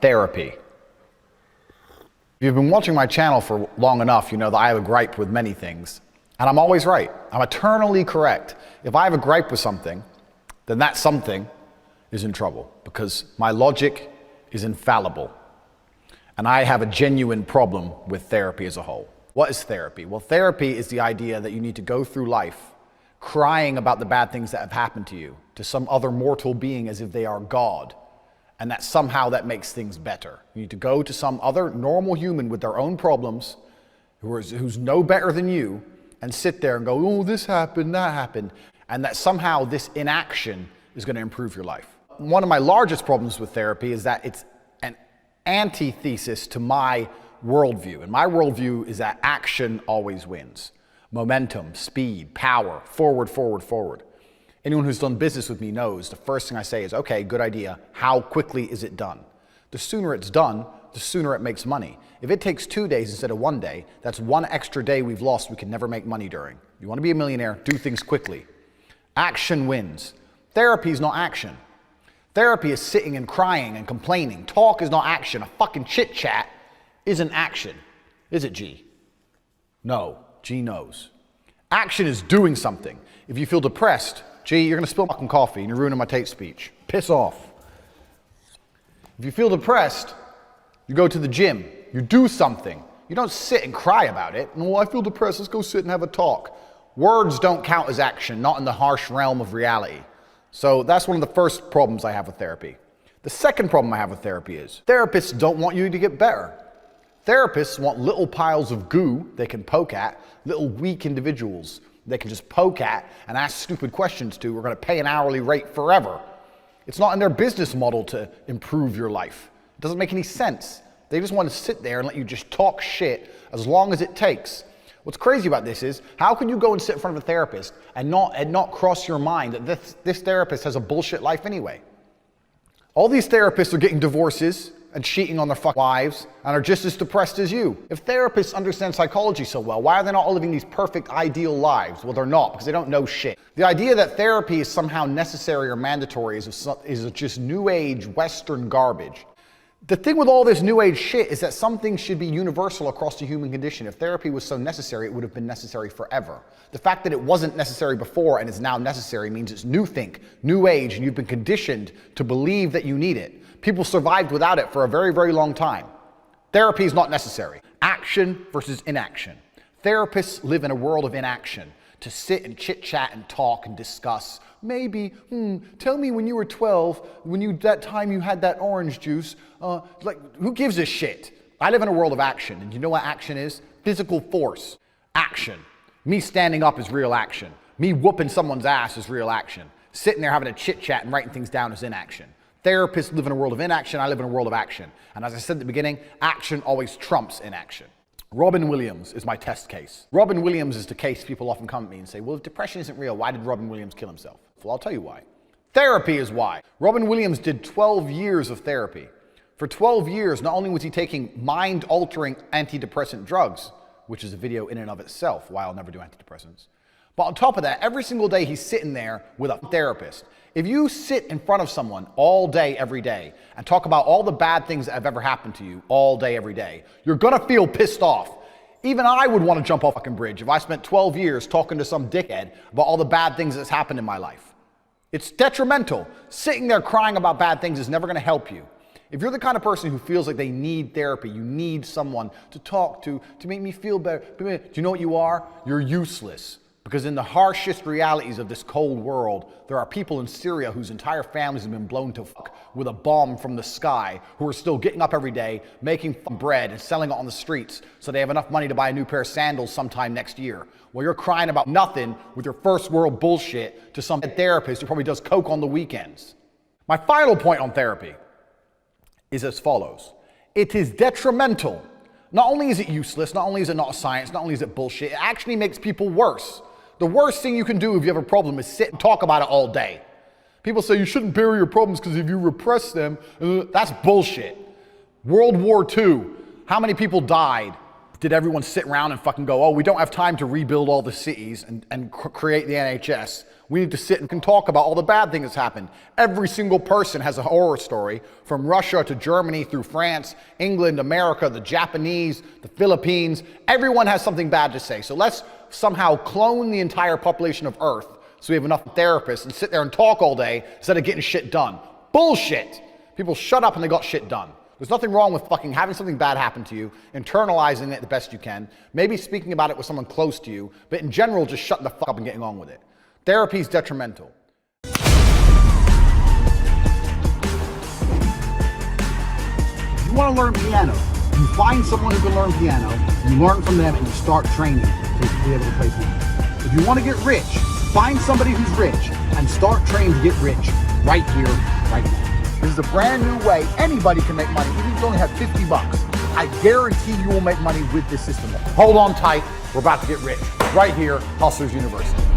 Therapy. If you've been watching my channel for long enough, you know that I have a gripe with many things. And I'm always right. I'm eternally correct. If I have a gripe with something, then that something is in trouble because my logic is infallible. And I have a genuine problem with therapy as a whole. What is therapy? Well, therapy is the idea that you need to go through life crying about the bad things that have happened to you, to some other mortal being as if they are God, and that somehow that makes things better. You need to go to some other normal human with their own problems, who's no better than you, and sit there and go, oh, this happened, that happened, and that somehow this inaction is going to improve your life. One of my largest problems with therapy is that it's an antithesis to my worldview. And my worldview is that action always wins. Momentum, speed, power, forward, forward, forward. Anyone who's done business with me knows the first thing I say is, okay, good idea. How quickly is it done? The sooner it's done, the sooner it makes money. If it takes 2 days instead of 1 day, that's one extra day we've lost we can never make money during. You want to be a millionaire, do things quickly. Action wins. Therapy is not action. Therapy is sitting and crying and complaining. Talk is not action. A fucking chit chat isn't action. Is it, G? No. G knows. Action is doing something. If you feel depressed, G, you're going to spill fucking coffee and you're ruining my Tate speech. Piss off. If you feel depressed, you go to the gym. You do something. You don't sit and cry about it. No, I feel depressed. Let's go sit and have a talk. Words don't count as action, not in the harsh realm of reality. So that's one of the first problems I have with therapy. The second problem I have with therapy is therapists don't want you to get better. Therapists want little piles of goo they can poke at, little weak individuals they can just poke at and ask stupid questions to. We're going to pay an hourly rate forever. It's not in their business model to improve your life. It doesn't make any sense. They just want to sit there and let you just talk shit as long as it takes. What's crazy about this is, how can you go and sit in front of a therapist and not cross your mind that this therapist has a bullshit life anyway? All these therapists are getting divorces and cheating on their fucking wives and are just as depressed as you. If therapists understand psychology so well, why are they not all living these perfect, ideal lives? Well, they're not, because they don't know shit. The idea that therapy is somehow necessary or mandatory is just new age Western garbage. The thing with all this new age shit is that some things should be universal across the human condition. If therapy was so necessary, it would have been necessary forever. The fact that it wasn't necessary before and is now necessary means it's new think, new age, and you've been conditioned to believe that you need it. People survived without it for a very, very long time. Therapy is not necessary. Action versus inaction. Therapists live in a world of inaction, to sit and chit-chat and talk and discuss. Maybe, tell me when you were 12, that time you had that orange juice, who gives a shit? I live in a world of action, and you know what action is? Physical force. Action. Me standing up is real action. Me whooping someone's ass is real action. Sitting there having a chit-chat and writing things down is inaction. Therapists live in a world of inaction, I live in a world of action. And as I said at the beginning, action always trumps inaction. Robin Williams is my test case. Robin Williams is the case people often come at me and say, well, if depression isn't real, why did Robin Williams kill himself? Well, I'll tell you why. Therapy is why. Robin Williams did 12 years of therapy. For 12 years, not only was he taking mind-altering antidepressant drugs, which is a video in and of itself, why I'll never do antidepressants, but on top of that, every single day he's sitting there with a therapist. If you sit in front of someone all day, every day, and talk about all the bad things that have ever happened to you all day, every day, you're gonna feel pissed off. Even I would want to jump off a fucking bridge if I spent 12 years talking to some dickhead about all the bad things that's happened in my life. It's detrimental. Sitting there crying about bad things is never gonna help you. If you're the kind of person who feels like they need therapy, you need someone to talk to make me feel better, do you know what you are? You're useless. Because in the harshest realities of this cold world, there are people in Syria whose entire families have been blown to fuck with a bomb from the sky, who are still getting up every day, making bread and selling it on the streets so they have enough money to buy a new pair of sandals sometime next year. While you're crying about nothing with your first world bullshit to some therapist who probably does coke on the weekends. My final point on therapy is as follows. It is detrimental. Not only is it useless, not only is it not science, not only is it bullshit, it actually makes people worse. The worst thing you can do if you have a problem is sit and talk about it all day. People say you shouldn't bury your problems because if you repress them, that's bullshit. World War II, how many people died did everyone sit around and fucking go, oh, we don't have time to rebuild all the cities and create the NHS. We need to sit and can talk about all the bad things that's happened. Every single person has a horror story, from Russia to Germany through France, England, America, the Japanese, the Philippines. Everyone has something bad to say. So let's somehow clone the entire population of Earth so we have enough therapists and sit there and talk all day instead of getting shit done. Bullshit! People shut up and they got shit done. There's nothing wrong with fucking having something bad happen to you, internalizing it the best you can, maybe speaking about it with someone close to you, but in general, just shutting the fuck up and getting on with it. Therapy is detrimental. If you want to learn piano, you find someone who can learn piano, you learn from them, and you start training to be able to play piano. If you want to get rich, find somebody who's rich and start training to get rich right here, right now. This is a brand new way anybody can make money, even if you only have 50 bucks. I guarantee you will make money with this system. Hold on tight, we're about to get rich. Right here, Hustlers University.